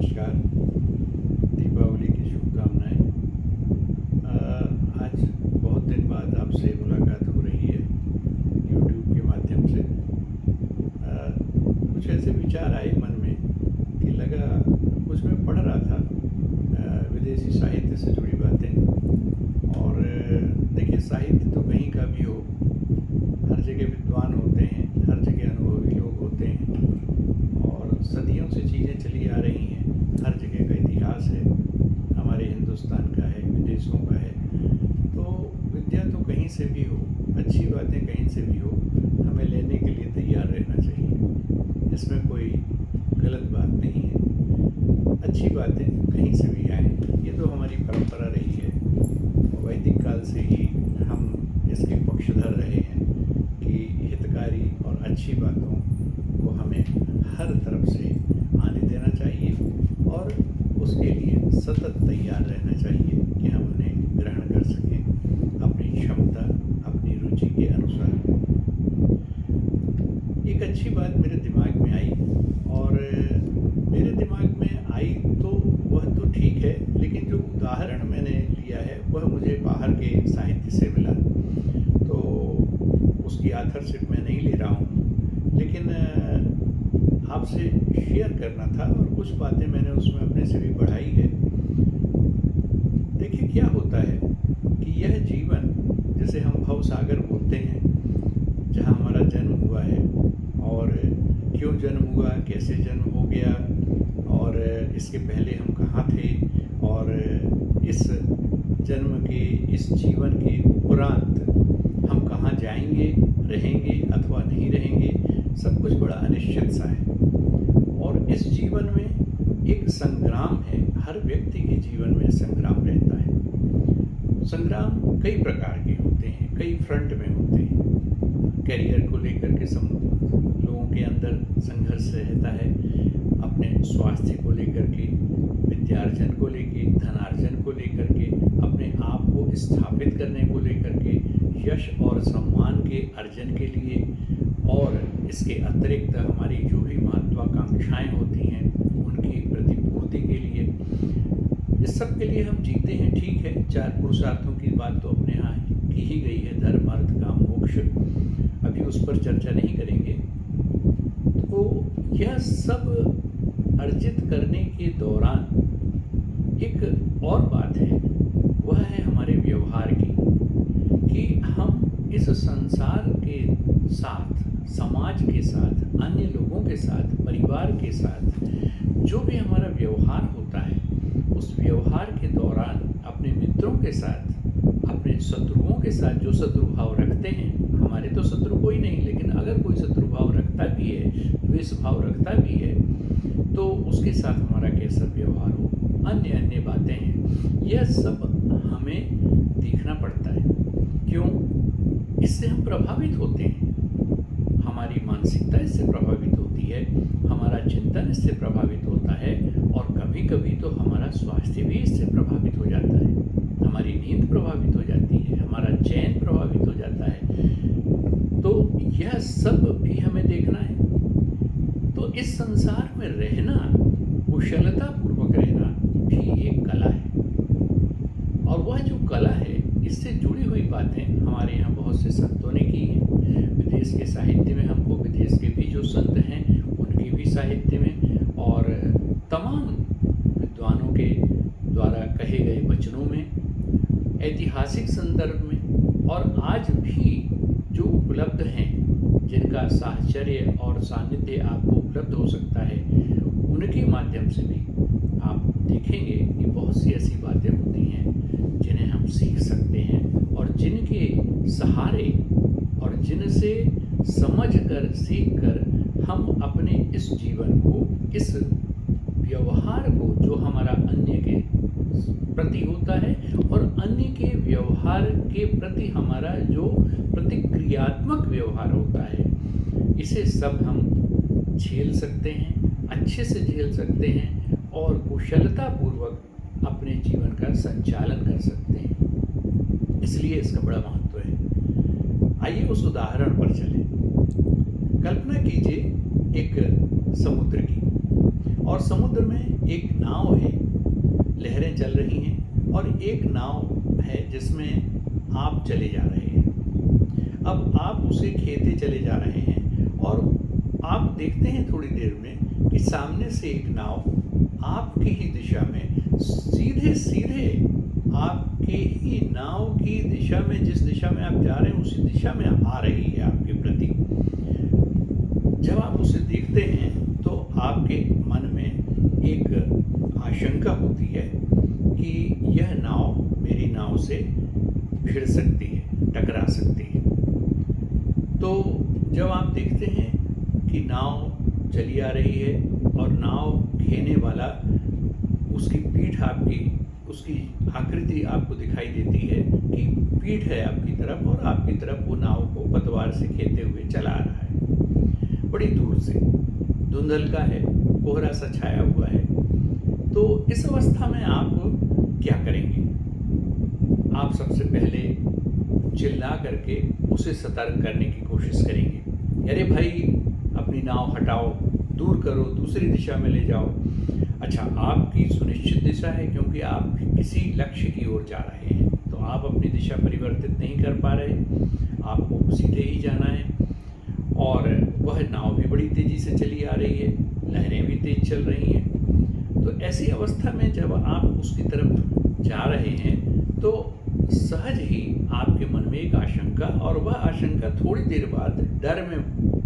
नमस्कार। दीपावली की शुभकामनाएँ। आज बहुत दिन बाद आपसे मुलाकात हो रही है यूट्यूब के माध्यम से। कुछ ऐसे विचार आए मन में कि लगा कुछ मैं पढ़ रहा था विदेशी साहित्य से जुड़ी बातें। और देखिए, साहित्य तो कहीं का भी हो, हर जगह विद्वान होते हैं, हर जगह अनुभवी लोग होते हैं और सदियों से चीज़ें चली आ रही हैं। हर जगह का इतिहास है, हमारे हिंदुस्तान का है, विदेशों का है। तो विद्या तो कहीं से भी हो, अच्छी बातें कहीं से भी हो, हमें लेने के लिए तैयार रहना चाहिए। इसमें कोई गलत बात नहीं है। अच्छी बातें कहीं से भी आएँ, ये तो हमारी परंपरा रही है। वैदिक काल से ही हम इसके पक्षधर रहे हैं कि हितकारी और अच्छी बातों को हमें हर तरफ से आने देना चाहिए और उसके लिए सतत तैयार रहना चाहिए कि हम उन्हें ग्रहण कर सकें अपनी क्षमता, अपनी रुचि के अनुसार। एक अच्छी बात मेरे दिमाग में आई और मेरे दिमाग में आई तो वह तो ठीक है, लेकिन जो उदाहरण मैंने लिया है वह मुझे बाहर के साहित्य से मिला। तो उसकी ऑथरशिप मैं नहीं ले रहा हूँ, लेकिन आपसे शेयर करना था और कुछ बातें मैंने उसमें अपने से भी बढ़ाई है। देखिए, क्या होता है कि यह जीवन, जिसे हम भवसागर बोलते हैं, जहाँ हमारा जन्म हुआ है और क्यों जन्म हुआ, कैसे जन्म हो गया और इसके पहले हम कहाँ थे और इस जन्म के, इस जीवन के उपरांत हम कहाँ जाएंगे, रहेंगे अथवा नहीं रहेंगे, सब कुछ बड़ा अनिश्चित सा है। और इस जीवन में एक संग्राम है, हर व्यक्ति के जीवन में संग्राम रहता है। संग्राम कई प्रकार के होते हैं, कई फ्रंट में होते हैं। करियर को लेकर के लोगों के अंदर संघर्ष रहता है, अपने स्वास्थ्य को लेकर के, विद्यार्जन को लेकर, धनार्जन को लेकर के, अपने आप को स्थापित करने को लेकर के, यश और सम्मान के अर्जन के लिए और इसके अतिरिक्त हमारी जो भी महत्वाकांक्षाएं होती हैं उनकी प्रतिपूर्ति के लिए, इस सब के लिए हम जीते हैं। ठीक है, 4 पुरुषार्थों की बात तो अपने यहाँ की ही गई है, धर्म, अर्थ, काम, मोक्ष। अभी उस पर चर्चा नहीं करेंगे। तो यह सब अर्जित करने के दौरान एक और बात है, वह है हमारे व्यवहार की, कि हम इस संसार के साथ, समाज के साथ, अन्य लोगों के साथ, परिवार के साथ जो भी हमारा व्यवहार होता है, उस व्यवहार के दौरान अपने मित्रों के साथ, अपने शत्रुओं के साथ जो शत्रु भाव रखते हैं, हमारे तो शत्रु कोई नहीं, लेकिन अगर कोई शत्रु भाव रखता भी है, द्वेष भाव रखता भी है, तो उसके साथ हमारा कैसा व्यवहार हो, अन्य अन्य बातें हैं। यह सब हमें देखना पड़ता है। क्यों? इससे हम प्रभावित होते हैं, हमारी मानसिकता इससे प्रभावित होती है, हमारा चिंतन इससे प्रभावित होता है और कभी कभी तो हमारा स्वास्थ्य भी इससे प्रभावित हो जाता है, हमारी नींद प्रभावित हो जाती है, हमारा चैन प्रभावित हो जाता है। तो यह सब भी हमें देखना है। तो इस संसार में रहना, कुशलता पूर्वक रहना भी एक कला है। और वह जो कला है, इससे जुड़ी हुई बातें हमारे यहाँ बहुत से संतों ने की हैं। विदेश के साहित्य में हमको, विदेश के भी जो संत हैं उनके भी साहित्य में और तमाम विद्वानों के द्वारा कहे गए वचनों में, ऐतिहासिक संदर्भ में और आज भी जो उपलब्ध हैं, जिनका साहचर्य और सानिध्य आपको उपलब्ध हो सकता है, उनके माध्यम से भी आप देखेंगे कि बहुत सी ऐसी बातें होती हैं जिन्हें हम सीख सकते हैं और जिनके सहारे और जिनसे समझ कर, सीख कर हम अपने इस जीवन को, इस व्यवहार को जो हमारा अन्य के प्रति होता है और अन्य के व्यवहार के प्रति हमारा जो प्रतिक्रियात्मक व्यवहार होता है, इसे सब हम झेल सकते हैं, अच्छे से झेल सकते हैं और कुशलतापूर्वक अपने जीवन का संचालन कर सकते हैं। इसलिए इसका बड़ा महत्व है। आइए उस उदाहरण पर चलें। कल्पना कीजिए एक समुद्र की, और समुद्र में एक नाव है, लहरें चल रही हैं और एक नाव है जिसमें आप चले जा रहे हैं। अब आप उसे खेते चले जा रहे हैं और आप देखते हैं थोड़ी देर में कि सामने से एक नाव आपकी ही दिशा में सीधे सीधे आपके ही नाव की दिशा में, जिस दिशा में आप जा रहे हैं उसी दिशा में आ रही है आपके प्रति। जब आप उसे देखते हैं तो आपके मन में एक आशंका होती है कि यह नाव मेरी नाव से भिड़ सकती है, टकरा सकती है। तो जब आप देखते हैं कि नाव चली आ रही है और नाव खेने वाला, उसकी पीठ आपकी, उसकी आकृति आपको दिखाई देती है कि पीठ है आपकी तरफ और आपकी तरफ वो नाव को पतवार से खेते हुए चला रहा है। बड़ी दूर से धुंधलका है, कोहरा सा छाया हुआ है। तो इस अवस्था में आप क्या करेंगे? आप सबसे पहले चिल्ला करके उसे सतर्क करने की कोशिश करेंगे। अरे भाई, अपनी नाव हटाओ, दूर करो, दूसरी दिशा में ले जाओ। अच्छा, आपकी सुनिश्चित दिशा है क्योंकि आप किसी लक्ष्य की ओर जा रहे हैं, तो आप अपनी दिशा परिवर्तित नहीं कर पा रहे, आपको सीधे ही जाना है। और वह नाव भी बड़ी तेज़ी से चली आ रही है, लहरें भी तेज चल रही हैं। तो ऐसी अवस्था में जब आप उसकी तरफ जा रहे हैं तो सहज ही आपके मन में एक आशंका, और वह आशंका थोड़ी देर बाद डर में,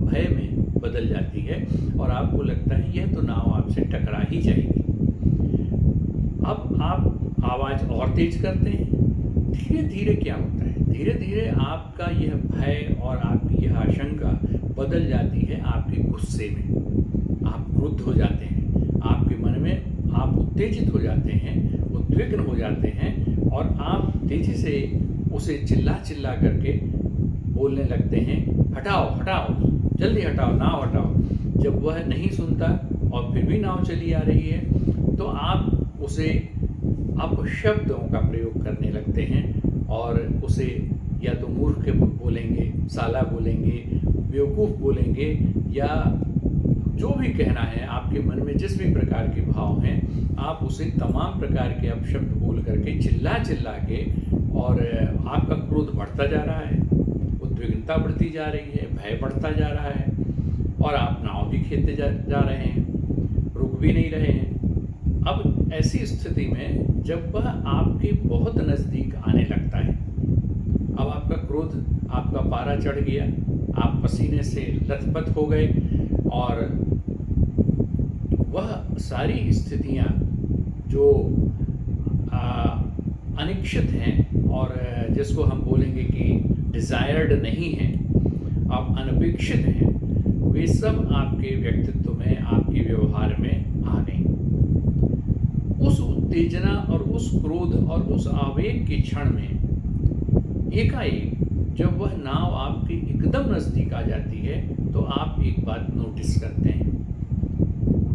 भय में बदल जाती है और आपको लगता है यह तो नाव आपसे टकरा ही जाएगी। अब आप आवाज़ और तेज करते हैं। धीरे धीरे क्या होता है, धीरे धीरे आपका यह भय और आपकी यह आशंका बदल जाती है आपके गुस्से में। आप क्रुद्ध हो जाते हैं, आपके मन में आप उत्तेजित हो जाते हैं, उद्विग्न हो जाते हैं और आप तेजी से उसे चिल्ला चिल्ला करके बोलने लगते हैं, हटाओ हटाओ, जल्दी हटाओ, नाव हटाओ। जब वह नहीं सुनता और फिर भी नाव चली आ रही है तो आप उसे अपशब्दों का प्रयोग करने लगते हैं और उसे या तो मूर्ख बोलेंगे, साला बोलेंगे, बेवकूफ़ बोलेंगे, या जो भी कहना है आपके मन में जिस भी प्रकार के भाव हैं, आप उसे तमाम प्रकार के अपशब्द बोल करके, चिल्ला चिल्ला के, और आपका क्रोध बढ़ता जा रहा है, उद्विग्नता बढ़ती जा रही है, भय बढ़ता जा रहा है और आप नाव भी खेते जा रहे हैं, रुक भी नहीं रहे हैं। अब ऐसी स्थिति में जब वह आपके बहुत नज़दीक आने लगता है, अब आपका क्रोध, आपका पारा चढ़ गया, आप पसीने से लथपथ हो गए और वह सारी स्थितियाँ जो अनिश्चित हैं और जिसको हम बोलेंगे कि डिज़ायर्ड नहीं हैं, आप अनपेक्षित हैं, वे सब आपके व्यक्तित्व में, आपके व्यवहार में आ गई। उस उत्तेजना और उस क्रोध और उस आवेग के क्षण में एकाएक जब वह नाव आपके एकदम नज़दीक आ जाती है तो आप एक बात नोटिस करते हैं।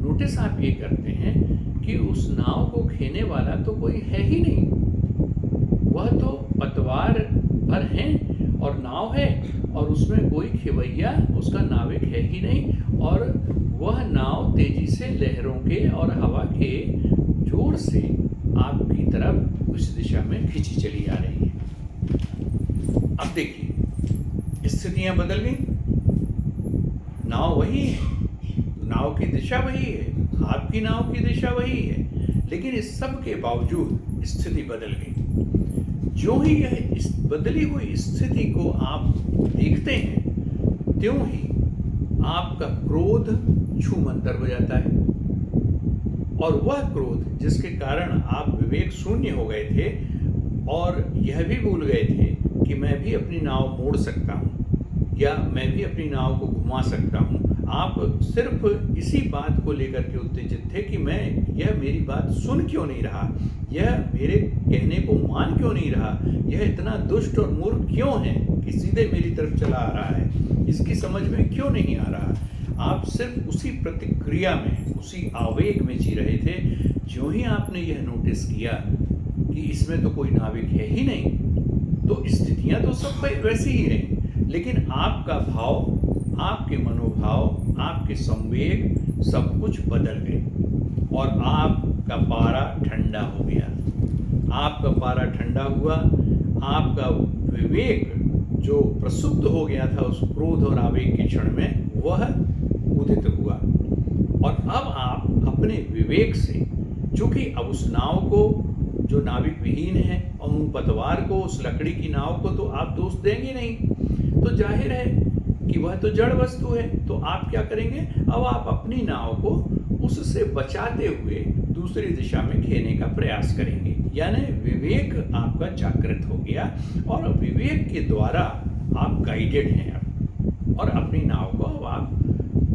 नोटिस आप ये करते हैं कि उस नाव को खेने वाला तो कोई है ही नहीं। वह तो पतवार भर हैं और नाव है और उसमें कोई खेवैया, उसका नाविक है ही नहीं, और वह नाव तेजी से लहरों के और हवा के जोर से आपकी तरफ उस दिशा में खींची चली आ रही है। अब देखिए, स्थितियां बदल गई। नाव वही है, नाव की दिशा वही है, आपकी नाव की दिशा वही है, लेकिन इस सब के बावजूद स्थिति बदल गई। जो ही यह इस बदली हुई स्थिति को आप देखते हैं, त्यों ही आपका क्रोध छूमंतर हो जाता है, और वह क्रोध जिसके कारण आप विवेक शून्य हो गए थे और यह भी भूल गए थे कि मैं भी अपनी नाव मोड़ सकता हूँ या मैं भी अपनी नाव को घुमा सकता हूँ, आप सिर्फ इसी बात को लेकर के उत्तेजित थे कि यह मेरी बात सुन क्यों नहीं रहा, यह मेरे कहने को मान क्यों नहीं रहा, यह इतना दुष्ट और मूर्ख क्यों है कि सीधे मेरी तरफ चला आ रहा है, इसकी समझ में क्यों नहीं आ रहा। आप सिर्फ उसी प्रतिक्रिया में, उसी आवेग में जी रहे थे। जो ही आपने यह नोटिस किया कि इसमें तो कोई नाविक है ही नहीं, तो स्थितियां तो सब वैसी ही रहीं, लेकिन आपका भाव, आपके मनोभाव, आपके संवेग सब कुछ बदल गए और आपका पारा ठंडा हो गया। आपका पारा ठंडा हुआ, आपका विवेक जो प्रसुप्त हो गया था उस क्रोध और आवेग के क्षण में, वह उदित हुआ। और अब आप अपने विवेक से, चूंकि अब उस नाव को जो नाविक विहीन है और उन पतवार को, उस लकड़ी की नाव को तो आप दोष देंगे नहीं, तो जाहिर है कि वह तो जड़ वस्तु है। तो आप क्या करेंगे, अब आप अपनी नाव को उससे बचाते हुए दूसरी दिशा में खेने का प्रयास करेंगे। यानी विवेक आपका जागृत हो गया और विवेक के द्वारा आप गाइडेड हैं अब, और अपनी नाव को अब आप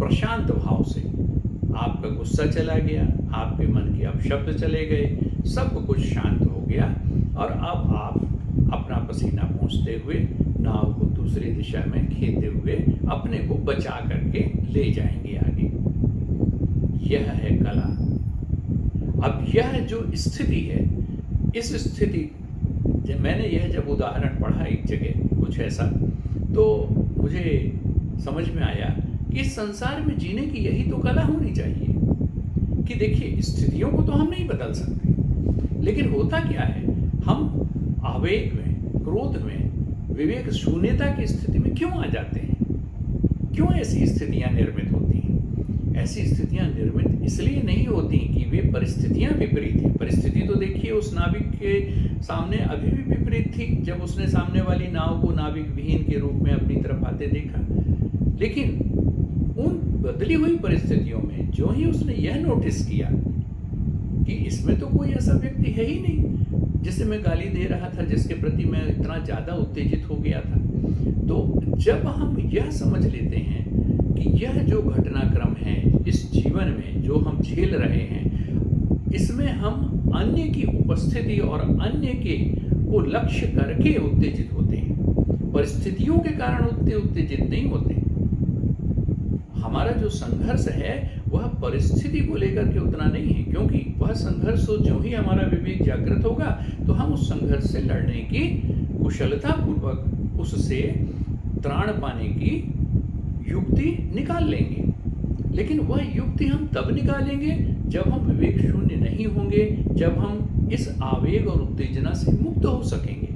प्रशांत भाव से, आपका गुस्सा चला गया, आपके मन के अब शब्द चले गए, सब कुछ शांत हो गया और अब आप अपना पसीना पोंछते हुए नाव को दूसरी दिशा में खेते हुए अपने को बचा करके ले जाएंगे आगे। यह है कला। अब यह जो स्थिति है, इस स्थिति, मैंने यह जब उदाहरण पढ़ा एक जगह कुछ ऐसा, तो मुझे समझ में आया कि इस संसार में जीने की यही तो कला होनी चाहिए। कि देखिए, स्थितियों को तो हम नहीं बदल सकते, लेकिन होता क्या है, हम आवेग में, क्रोध में, विवेक शून्यता की स्थिति में क्यों आ जाते हैं? क्यों ऐसी स्थितियां निर्मित होती हैं? ऐसी स्थितियां निर्मित इसलिए नहीं होती कि वे परिस्थितियां विपरीत हैं। परिस्थिति तो देखिए उस नाविक के सामने अभी भी विपरीत थी जब उसने सामने वाली नाव को नाविक विहीन के रूप में अपनी तरफ आते देखा। लेकिन उन बदली हुई परिस्थितियों में जो ही उसने यह नोटिस किया कि इसमें तो कोई ऐसा व्यक्ति है ही नहीं जिसे मैं गाली दे रहा था, जिसके प्रति मैं इतना ज़्यादा उत्तेजित हो गया था। तो जब हम यह समझ लेते हैं कि यह जो घटनाक्रम है इस जीवन में जो हम झेल रहे हैं, इसमें हम अन्य की उपस्थिति और अन्य के को लक्ष्य करके उत्तेजित होते हैं, परिस्थितियों के कारण उत्तेजित नहीं होते। हमारा जो संघर्ष है वह परिस्थिति को लेकर के उतना नहीं है, क्योंकि वह संघर्ष तो जो ही हमारा विवेक जागृत होगा तो हम उस संघर्ष से लड़ने की, कुशलता पूर्वक उससे त्राण पाने की युक्ति निकाल लेंगे। लेकिन वह युक्ति हम तब निकालेंगे जब हम विवेक शून्य नहीं होंगे, जब हम इस आवेग और उत्तेजना से मुक्त हो सकेंगे।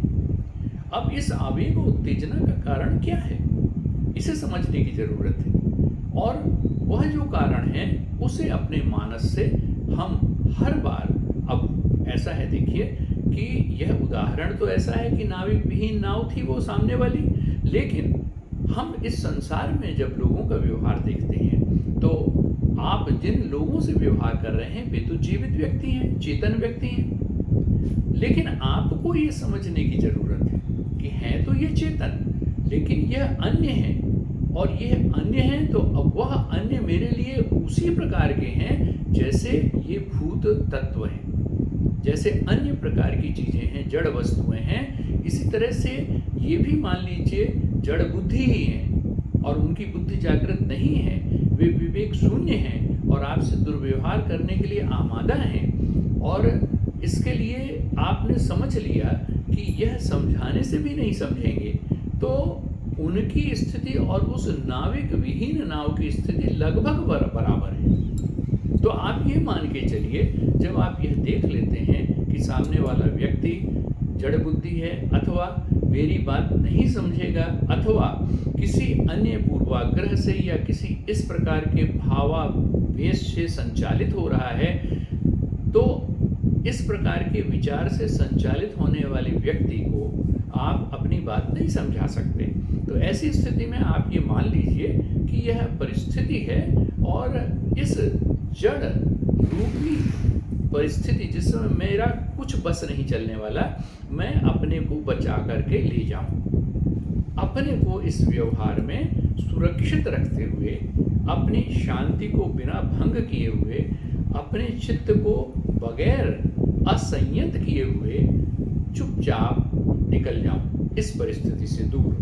अब इस आवेग और उत्तेजना का कारण क्या है, इसे समझने की जरूरत है, और वह जो कारण है उसे अपने मानस से हम हर बार, अब ऐसा है देखिए कि यह उदाहरण तो ऐसा है कि नाविक विहीन नाव थी वो सामने वाली, लेकिन हम इस संसार में जब लोगों का व्यवहार देखते हैं तो आप जिन लोगों से व्यवहार कर रहे हैं वे तो जीवित व्यक्ति हैं, चेतन व्यक्ति हैं, लेकिन आपको ये समझने की जरूरत है कि हैं तो ये चेतन, लेकिन यह अन्य है, और यह अन्य हैं तो अब वह अन्य मेरे लिए उसी प्रकार के हैं जैसे ये भूत तत्व हैं, जैसे अन्य प्रकार की चीजें हैं, जड़ वस्तुएं हैं। इसी तरह से ये भी मान लीजिए जड़ बुद्धि ही है और उनकी बुद्धि जागृत नहीं है, वे विवेक शून्य हैं और आपसे दुर्व्यवहार करने के लिए आमादा हैं, और इसके लिए आपने समझ लिया कि यह समझाने से भी नहीं समझेंगे, तो उनकी स्थिति और उस नाविक विहीन नाव की स्थिति लगभग बराबर है। तो आप ये मान के चलिए, जब आप यह देख लेते हैं कि सामने वाला व्यक्ति जड़ बुद्धि है, अथवा मेरी बात नहीं समझेगा, अथवा किसी अन्य पूर्वाग्रह से या किसी इस प्रकार के भावावेश से संचालित हो रहा है, तो इस प्रकार के विचार से संचालित होने वाले व्यक्ति को आप अपनी बात नहीं समझा सकते। तो ऐसी स्थिति में आप ये मान लीजिए कि यह परिस्थिति है, और इस जड़ रूपी परिस्थिति जिसमें मेरा कुछ बस नहीं चलने वाला, मैं अपने को बचा करके ले जाऊं, अपने को इस व्यवहार में सुरक्षित रखते हुए, अपनी शांति को बिना भंग किए हुए, अपने चित्त को बगैर असंयत किए हुए चुपचाप निकल जाऊं इस परिस्थिति से दूर,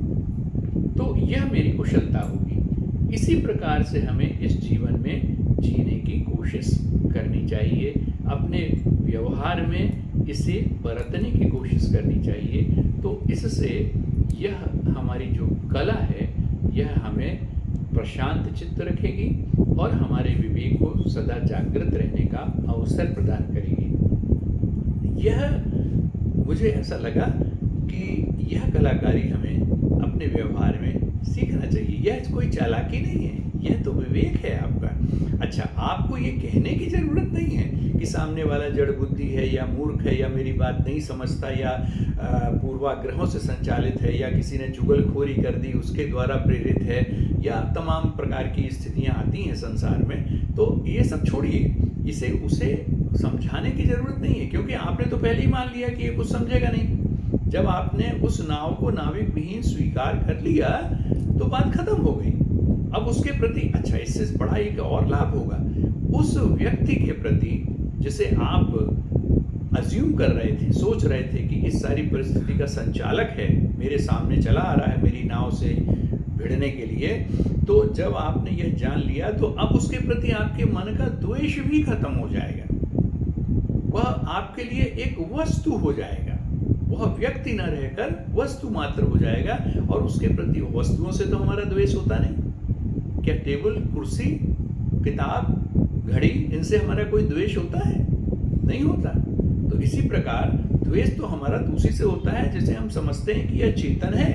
तो यह मेरी कुशलता होगी। इसी प्रकार से हमें इस जीवन में जीने की कोशिश करनी चाहिए, अपने व्यवहार में इसे बरतने की कोशिश करनी चाहिए। तो इससे यह हमारी जो कला है, यह हमें प्रशांत चित्त रखेगी और हमारे विवेक को सदा जागृत रहने का अवसर प्रदान करेगी। यह मुझे ऐसा लगा कि यह कलाकारी हमें अपने व्यवहार में सीखना चाहिए। यह कोई चालाकी नहीं है, यह तो विवेक है आपका। अच्छा, आपको ये कहने की ज़रूरत नहीं है कि सामने वाला जड़ बुद्धि है या मूर्ख है या मेरी बात नहीं समझता या पूर्वाग्रहों से संचालित है या किसी ने चुगलखोरी कर दी उसके द्वारा प्रेरित है या तमाम प्रकार की स्थितियां आती हैं संसार में। तो ये सब छोड़िए, इसे उसे समझाने की ज़रूरत नहीं है, क्योंकि आपने तो पहले ही मान लिया कि ये कुछ समझेगा नहीं। जब आपने उस नाव को नाविक विहीन स्वीकार कर लिया तो बात खत्म हो गई। अब उसके प्रति, अच्छा इससे बड़ा एक और लाभ होगा, उस व्यक्ति के प्रति जिसे आप अज्यूम कर रहे थे, सोच रहे थे कि इस सारी परिस्थिति का संचालक है, मेरे सामने चला आ रहा है मेरी नाव से भिड़ने के लिए, तो जब आपने यह जान लिया तो अब उसके प्रति आपके मन का द्वेष भी खत्म हो जाएगा। वह आपके लिए एक वस्तु हो जाएगा, वह व्यक्ति न रहकर वस्तु मात्र हो जाएगा। और उसके प्रति, वस्तुओं से तो हमारा द्वेष होता नहीं। क्या टेबल, कुर्सी, किताब, घड़ी, इनसे हमारा कोई द्वेष होता है? नहीं होता। तो इसी प्रकार द्वेष तो हमारा दूसरी से होता है जिसे हम समझते हैं कि यह चेतन है।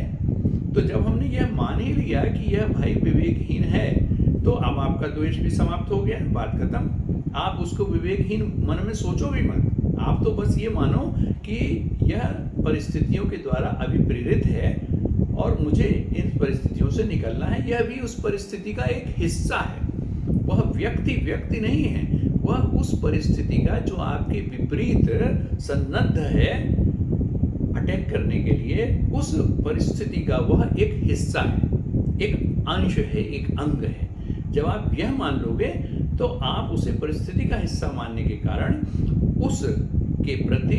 तो जब हमने यह मान ही लिया कि यह भाई विवेकहीन है, तो अब आपका द्वेष भी समाप्त हो गया, बात खत्म। आप उसको विवेकहीन मन में सोचो भी मत, आप तो बस ये मानो कि यह परिस्थितियों के द्वारा अभिप्रेरित है और मुझे इन परिस्थितियों से निकलना है। यह भी उस परिस्थिति का एक हिस्सा है। वह व्यक्ति नहीं है, वह उस परिस्थिति का जो आपके विपरीत सन्नद्ध है अटैक करने के लिए, उस परिस्थिति का वह एक हिस्सा है, एक अंश है, एक अंग है। जब आप यह मान लोगे तो आप उसे परिस्थिति का हिस्सा मानने के कारण उस के प्रति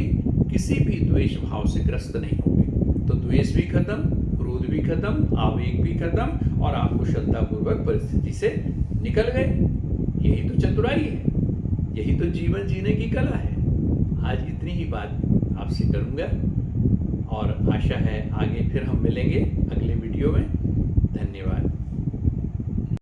किसी भी द्वेष भाव से ग्रस्त नहीं होंगे। तो द्वेष भी खत्म, क्रोध भी खत्म, आवेग भी खत्म और आप कुशलतापूर्वक परिस्थिति से निकल गए। यही तो चतुराई है, यही तो जीवन जीने की कला है। आज इतनी ही बात आपसे करूंगा और आशा है आगे फिर हम मिलेंगे अगले वीडियो में। धन्यवाद।